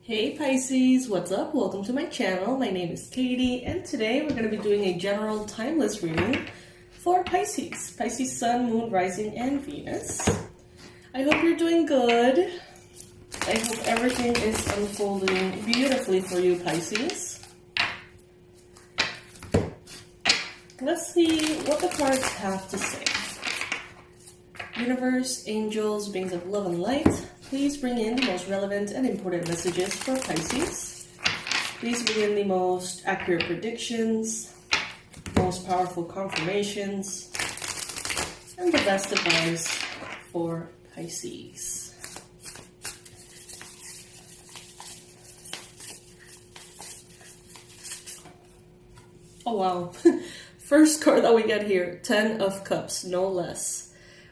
Hey Pisces, what's up? Welcome to my channel. My name is Katie, and today we're going to be doing a general timeless reading for Pisces. Pisces Sun, Moon, Rising, and Venus. I hope you're doing good. I hope everything is unfolding beautifully for you, Pisces. Let's see what the cards have to say. Universe, angels, beings of love and light, please bring in the most relevant and important messages for Pisces. Please bring in the most accurate predictions, most powerful confirmations, and the best advice for Pisces. Oh wow. First card that we get here, 10 of Cups, no less.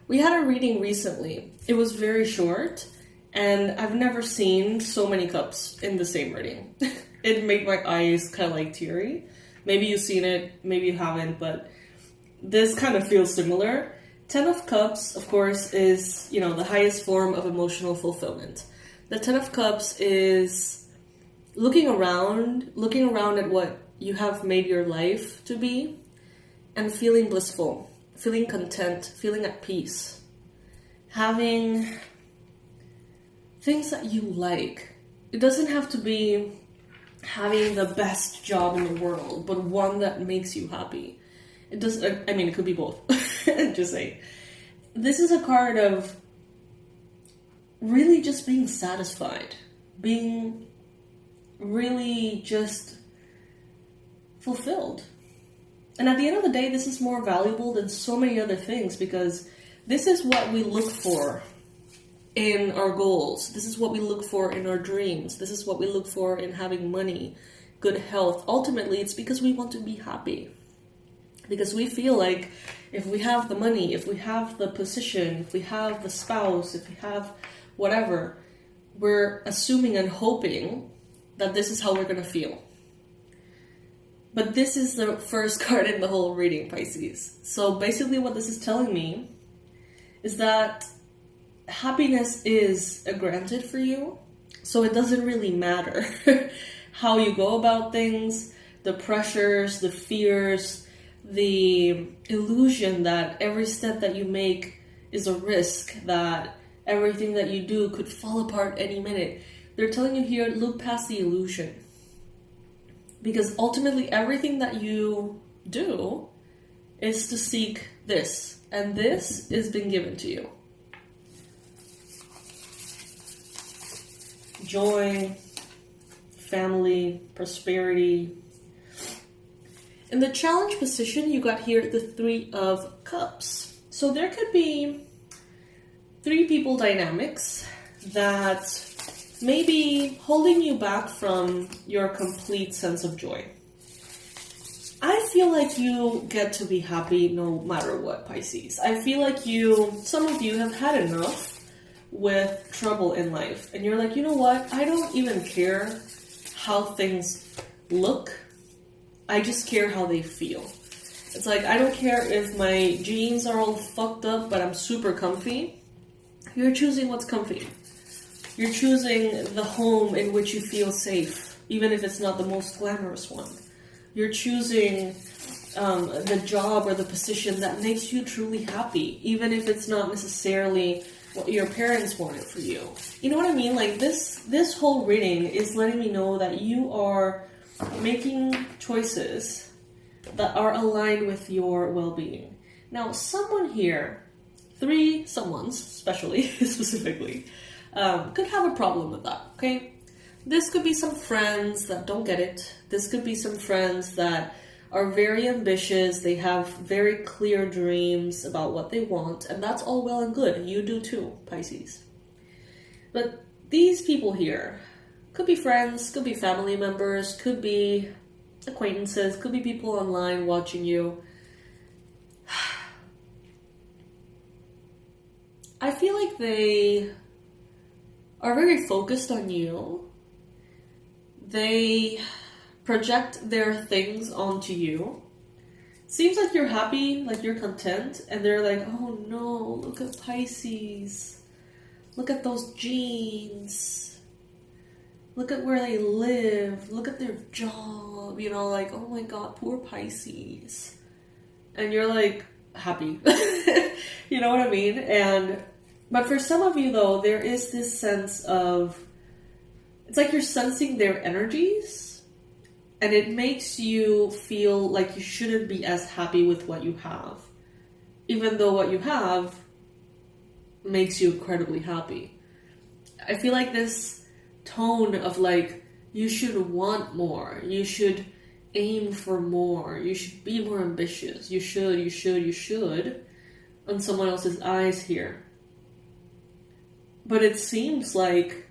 We had a reading recently. It was very short, and I've never seen so many cups in the same reading. It made my eyes kind of like teary. Maybe you've seen it, maybe you haven't, but this kind of feels similar. 10 of Cups, of course, is, the highest form of emotional fulfillment. The 10 of Cups is looking around at what you have made your life to be and feeling blissful, feeling content, feeling at peace, having things that you like. It doesn't have to be having the best job in the world, but one that makes you happy. It could be both. Just saying. This is a card of really just being satisfied, being really just fulfilled. And at the end of the day, this is more valuable than so many other things because this is what we look for in our goals. This is what we look for in our dreams. This is what we look for in having money, good health. Ultimately, it's because we want to be happy. Because we feel like if we have the money, if we have the position, if we have the spouse, if we have whatever, we're assuming and hoping that this is how we're going to feel. But this is the first card in the whole reading, Pisces. So basically what this is telling me is that happiness is granted for you. So it doesn't really matter how you go about things, the pressures, the fears, the illusion that every step that you make is a risk, that everything that you do could fall apart any minute. They're telling you here, look past the illusion. Because ultimately everything that you do is to seek this. And this is being given to you. Joy, family, prosperity. In the challenge position, you got here the 3 of Cups. So there could be 3 people dynamics that may be holding you back from your complete sense of joy. I feel like you get to be happy no matter what, Pisces. I feel like some of you have had enough with trouble in life. And you're like, you know what? I don't even care how things look. I just care how they feel. It's like, I don't care if my jeans are all fucked up, but I'm super comfy. You're choosing what's comfy. You're choosing the home in which you feel safe, even if it's not the most glamorous one. You're choosing the job or the position that makes you truly happy, even if it's not necessarily what your parents wanted for you. You know what I mean? Like this whole reading is letting me know that you are making choices that are aligned with your well-being. Now, someone here, 3 someones, specifically, could have a problem with that, okay? This could be some friends that don't get it. This could be some friends that are very ambitious. They have very clear dreams about what they want, and that's all well and good. You do too, Pisces. But these people here could be friends, could be family members, could be acquaintances, could be people online watching you. I feel like they are very focused on you. They project their things onto you. Seems like you're happy, like you're content, and they're like, oh no, look at Pisces. Look at those jeans. Look at where they live. Look at their job. You know, like, oh my God, poor Pisces. And you're like happy. You know what I mean? But for some of you though, there is this sense of, it's like you're sensing their energies, and it makes you feel like you shouldn't be as happy with what you have, even though what you have makes you incredibly happy. I feel like this tone of like, you should want more, you should aim for more, you should be more ambitious, you should, on someone else's eyes here. But it seems like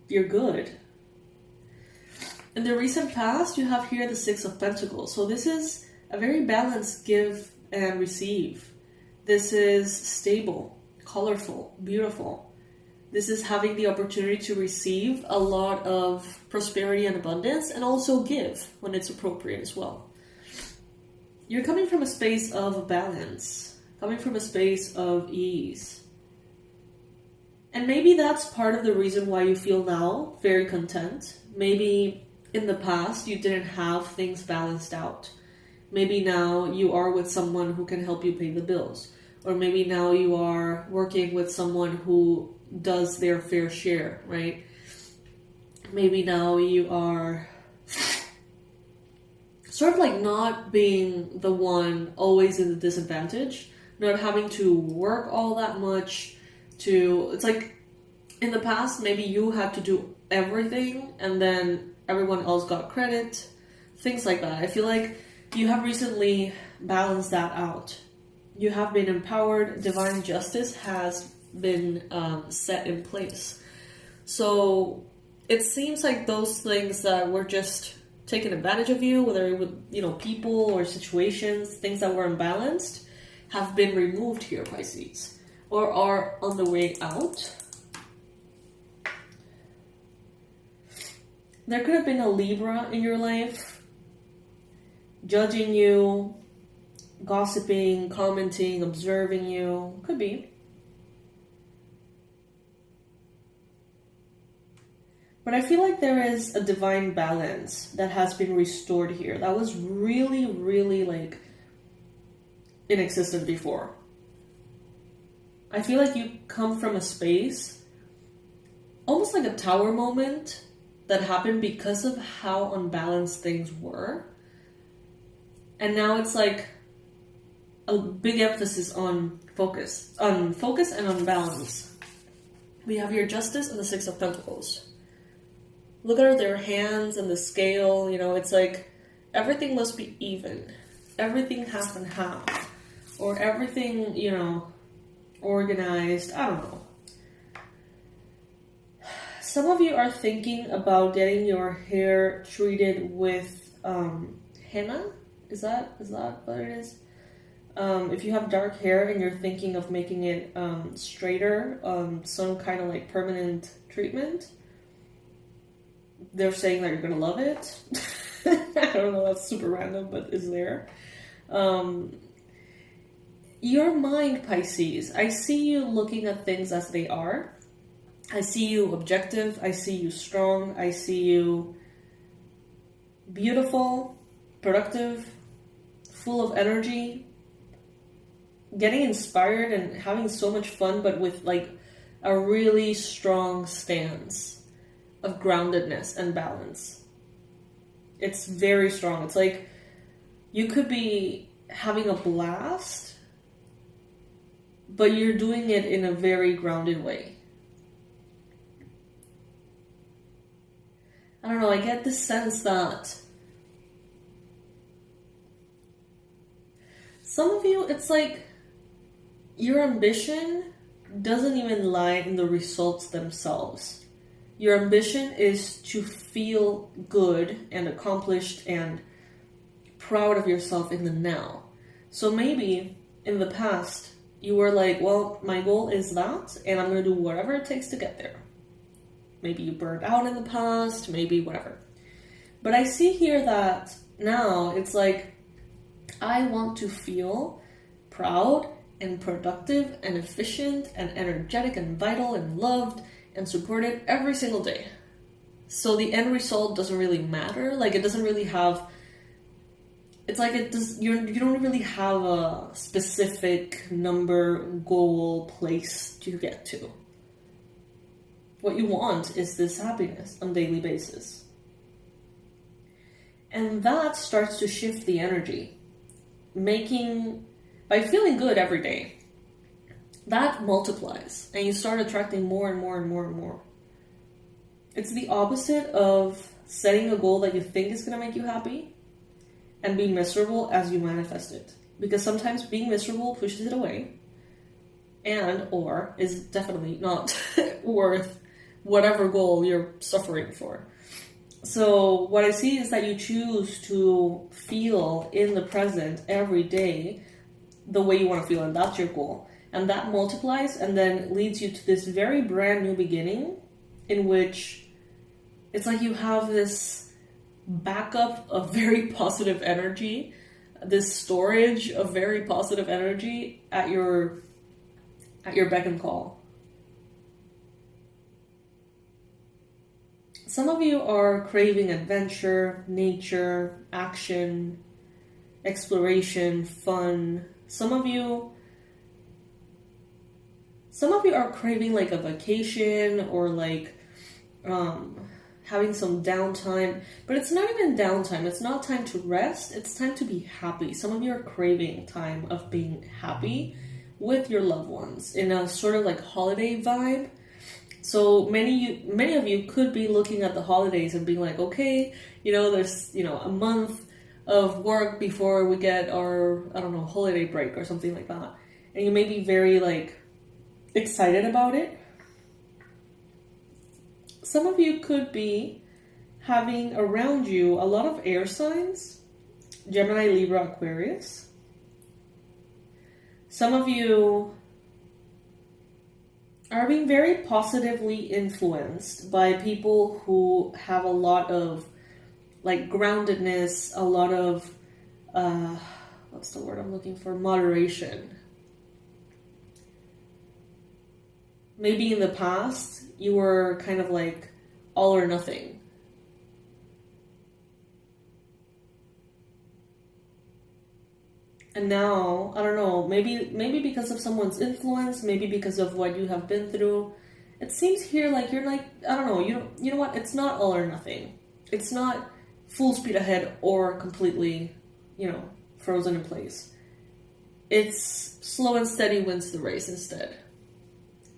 you're good. In the recent past, you have here the Six of Pentacles. So this is a very balanced give and receive. This is stable, colorful, beautiful. This is having the opportunity to receive a lot of prosperity and abundance, and also give when it's appropriate as well. You're coming from a space of balance, coming from a space of ease. And maybe that's part of the reason why you feel now very content. Maybe in the past you didn't have things balanced out. Maybe now you are with someone who can help you pay the bills. Or maybe now you are working with someone who does their fair share, right? Maybe now you are sort of like not being the one always in the disadvantage, not having to work all that much it's like in the past, maybe you had to do everything and then everyone else got credit, things like that. I feel like you have recently balanced that out. You have been empowered. Divine justice has been set in place. So it seems like those things that were just taken advantage of you, whether it was, people or situations, things that were imbalanced, have been removed here, Pisces, or are on the way out. There could have been a Libra in your life, judging you, gossiping, commenting, observing you. Could be. But I feel like there is a divine balance that has been restored here. That was really, really like inexistent before. I feel like you come from a space, almost like a tower moment that happened because of how unbalanced things were. And now it's like a big emphasis on focus and on balance. We have your Justice and the Six of Pentacles. Look at their hands and the scale, it's like everything must be even. Everything half and half. Or everything, organized. I don't know. Some of you are thinking about getting your hair treated with henna. Is that what it is? If you have dark hair and you're thinking of making it straighter, some kind of like permanent treatment, they're saying that you're gonna love it. I don't know, that's super random, but is there. Your mind, Pisces, I see you looking at things as they are. I see you objective. I see you strong. I see you beautiful, productive, full of energy, getting inspired and having so much fun, but with like a really strong stance of groundedness and balance. It's very strong. It's like you could be having a blast, but you're doing it in a very grounded way. I don't know, I get the sense that some of you, it's like your ambition doesn't even lie in the results themselves. Your ambition is to feel good and accomplished and proud of yourself in the now. So maybe in the past, you were like, well, my goal is that, and I'm going to do whatever it takes to get there. Maybe you burned out in the past, maybe whatever. But I see here that now it's like, I want to feel proud and productive and efficient and energetic and vital and loved and supported every single day. So the end result doesn't really matter. Like, it doesn't really have, it's like you don't really have a specific number, goal, place to get to. What you want is this happiness on a daily basis. And that starts to shift the energy. By feeling good every day, that multiplies, and you start attracting more and more and more and more. It's the opposite of setting a goal that you think is going to make you happy and be miserable as you manifest it. Because sometimes being miserable pushes it away, or is definitely not worth whatever goal you're suffering for. So what I see is that you choose to feel in the present every day the way you want to feel, and that's your goal. And that multiplies and then leads you to this very brand new beginning in which it's like you have this backup of very positive energy, this storage of very positive energy at your beck and call. Some of you are craving adventure, nature, action, exploration, fun. Some of you are craving like a vacation or like having some downtime, but it's not even downtime. It's not time to rest. It's time to be happy. Some of you are craving time of being happy with your loved ones in a sort of like holiday vibe. So many of you could be looking at the holidays and being like, okay, there's, a month of work before we get our, holiday break or something like that. And you may be very like excited about it. Some of you could be having around you a lot of air signs, Gemini, Libra, Aquarius. Some of you are being very positively influenced by people who have a lot of like groundedness, a lot of, what's the word I'm looking for? Moderation. Maybe in the past, you were kind of like all or nothing. And now, I don't know, maybe because of someone's influence, maybe because of what you have been through, it seems here like you're like, I don't know, you know what, it's not all or nothing. It's not full speed ahead or completely, frozen in place. It's slow and steady wins the race instead.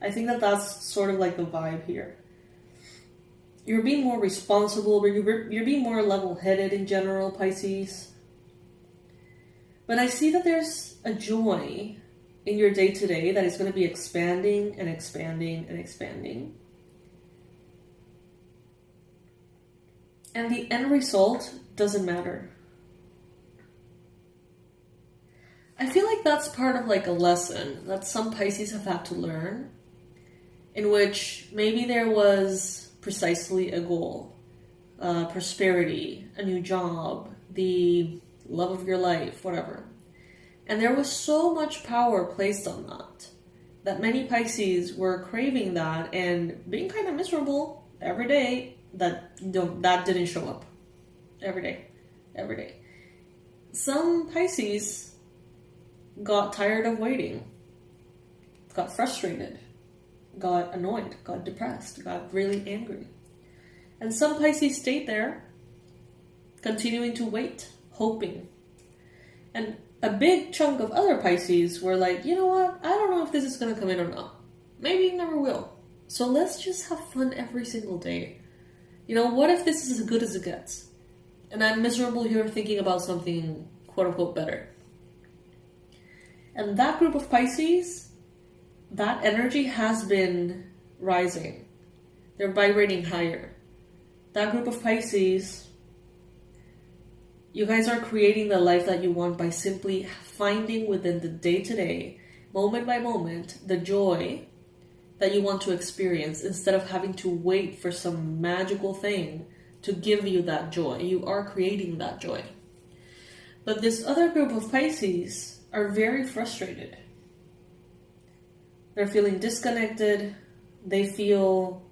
I think that's sort of like the vibe here. You're being more responsible, you're being more level-headed in general, Pisces. But I see that there's a joy in your day-to-day that is going to be expanding and expanding and expanding. And the end result doesn't matter. I feel like that's part of like a lesson that some Pisces have had to learn, in which maybe there was precisely a goal, prosperity, a new job, the love of your life, whatever. And there was so much power placed on that many Pisces were craving that and being kind of miserable every day that didn't show up. Every day. Some Pisces got tired of waiting, got frustrated, got annoyed, got depressed, got really angry. And some Pisces stayed there, continuing to wait, hoping. And a big chunk of other Pisces were like, you know what, I don't know if this is going to come in or not. Maybe it never will. So let's just have fun every single day. What if this is as good as it gets? And I'm miserable here thinking about something quote-unquote better. And that group of Pisces, that energy has been rising. They're vibrating higher. That group of Pisces, you guys are creating the life that you want by simply finding within the day-to-day, moment by moment, the joy that you want to experience instead of having to wait for some magical thing to give you that joy. You are creating that joy. But this other group of Pisces are very frustrated. They're feeling disconnected. They feel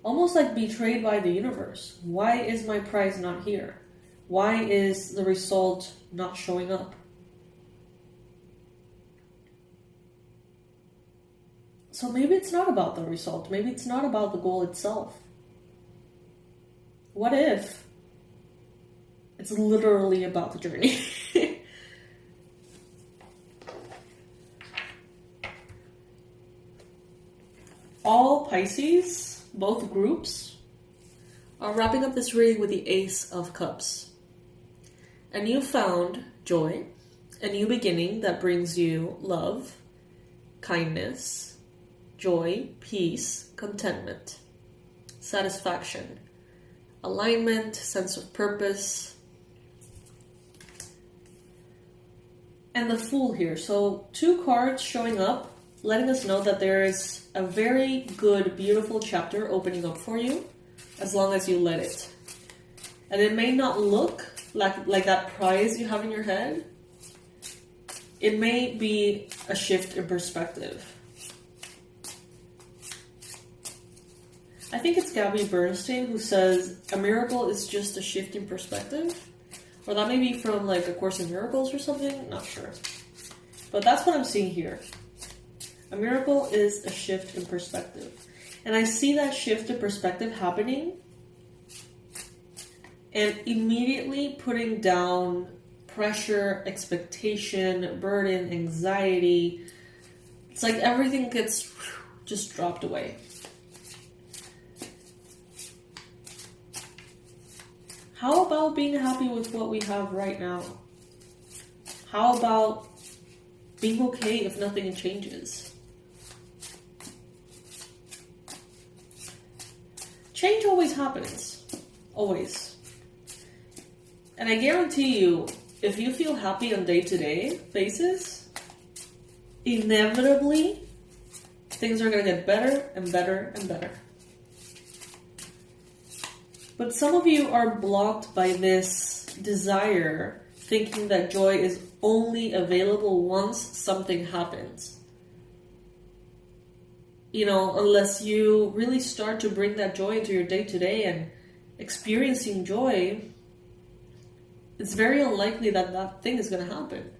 almost like betrayed by the universe. Why is my prize not here? Why is the result not showing up? So maybe it's not about the result. Maybe it's not about the goal itself. What if it's literally about the journey? All Pisces, both groups, are wrapping up this reading with the Ace of Cups. A newfound joy, a new beginning that brings you love, kindness, joy, peace, contentment, satisfaction, alignment, sense of purpose, and the Fool here. So 2 cards showing up, letting us know that there is a very good, beautiful chapter opening up for you, as long as you let it. And it may not look like that prize you have in your head. It may be a shift in perspective. I think it's Gabby Bernstein who says a miracle is just a shift in perspective. Or that may be from like A Course in Miracles or something, not sure. But that's what I'm seeing here. A miracle is a shift in perspective. And I see that shift in perspective happening and immediately putting down pressure, expectation, burden, anxiety. It's like everything gets just dropped away. How about being happy with what we have right now? How about being okay if nothing changes? Change always happens. Always. And I guarantee you, if you feel happy on day-to-day basis, inevitably, things are going to get better and better and better. But some of you are blocked by this desire, thinking that joy is only available once something happens. You know, unless you really start to bring that joy into your day-to-day and experiencing joy, it's very unlikely that that thing is going to happen.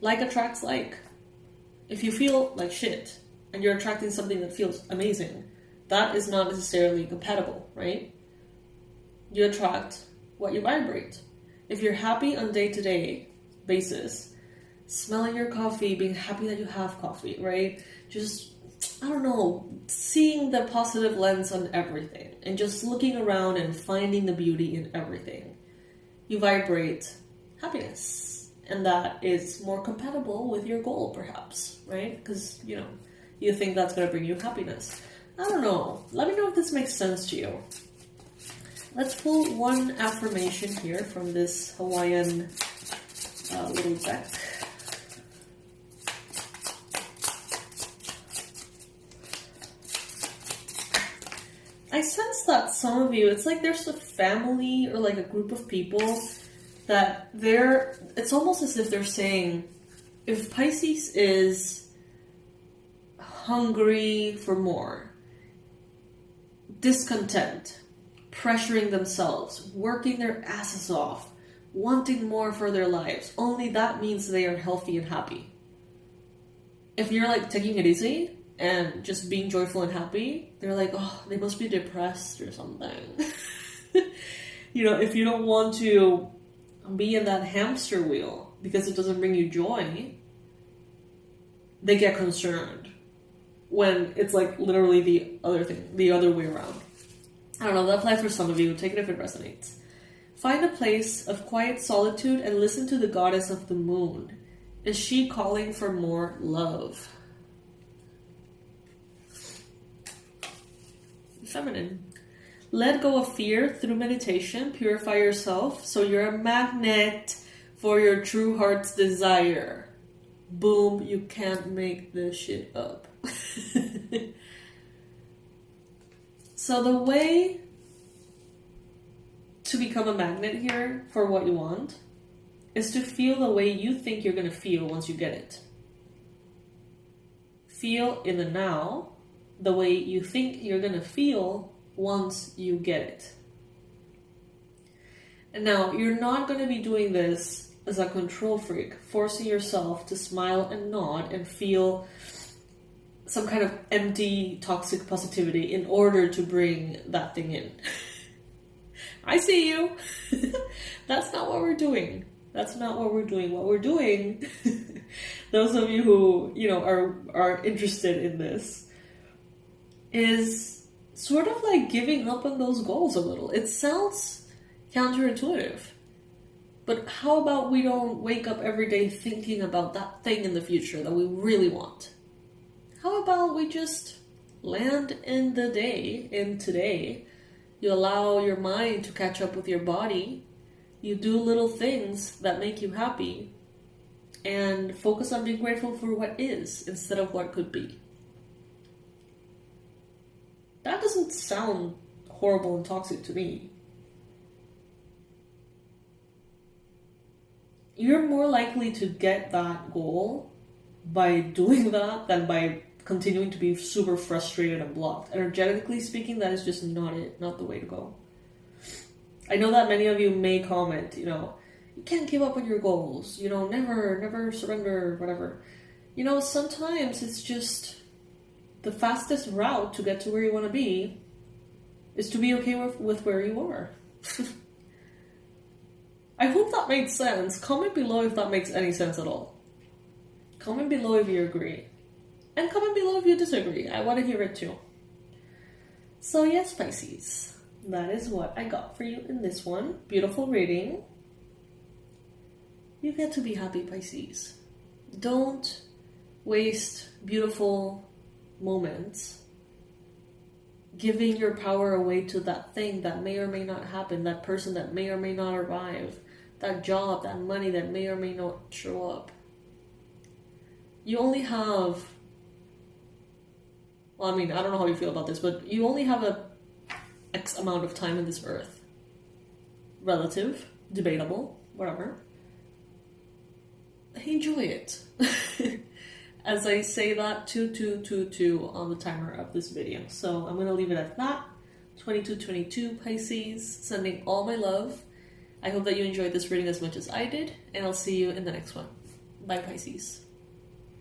Like attracts like. If you feel like shit and you're attracting something that feels amazing, that is not necessarily compatible, right? You attract what you vibrate. If you're happy on day-to-day basis, smelling your coffee, being happy that you have coffee, right? Just, I don't know, seeing the positive lens on everything and just looking around and finding the beauty in everything. You vibrate happiness, and that is more compatible with your goal, perhaps, right? Because, you know, you think that's going to bring you happiness. I don't know. Let me know if this makes sense to you. Let's pull one affirmation here from this Hawaiian little deck. I sense that some of you, it's like there's a family or like a group of people that it's almost as if they're saying, if Pisces is hungry for more, discontent, pressuring themselves, working their asses off, wanting more for their lives, only that means they are healthy and happy. If you're like taking it easy and just being joyful and happy, they're like, oh, they must be depressed or something. You know, if you don't want to be in that hamster wheel because it doesn't bring you joy, they get concerned when it's like literally the other way around. I don't know, that applies for some of you. Take it if it resonates. Find a place of quiet solitude and listen to the goddess of the moon. Is she calling for more love? Feminine. Let go of fear through meditation. Purify yourself so you're a magnet for your true heart's desire. Boom, you can't make this shit up. So the way to become a magnet here for what you want is to feel the way you think you're going to feel once you get it. Feel in the now the way you think you're gonna feel once you get it. And now, you're not gonna be doing this as a control freak, forcing yourself to smile and nod and feel some kind of empty, toxic positivity in order to bring that thing in. I see you. That's not what we're doing. That's not what we're doing. What we're doing, those of you who, are interested in this, is sort of like giving up on those goals a little. It sounds counterintuitive. But how about we don't wake up every day thinking about that thing in the future that we really want? How about we just land in the day, in today? You allow your mind to catch up with your body. You do little things that make you happy. And focus on being grateful for what is instead of what could be. That doesn't sound horrible and toxic to me. You're more likely to get that goal by doing that than by continuing to be super frustrated and blocked. Energetically speaking, that is just not it, not the way to go. I know that many of you may comment, you can't give up on your goals, never surrender, whatever. Sometimes it's just the fastest route to get to where you want to be is to be okay with where you are. I hope that made sense. Comment below if that makes any sense at all. Comment below if you agree. And comment below if you disagree. I want to hear it too. So yes, Pisces. That is what I got for you in this one. Beautiful reading. You get to be happy, Pisces. Don't waste beautiful moments giving your power away to that thing that may or may not happen, that person that may or may not arrive, that job, that money that may or may not show up. You only have, I don't know how you feel about this, but you only have a X amount of time in this earth. Relative, debatable, whatever. Enjoy it. As I say that, 2222 on the timer of this video. So I'm going to leave it at that. 2222 Pisces, sending all my love. I hope that you enjoyed this reading as much as I did, and I'll see you in the next one. Bye, Pisces.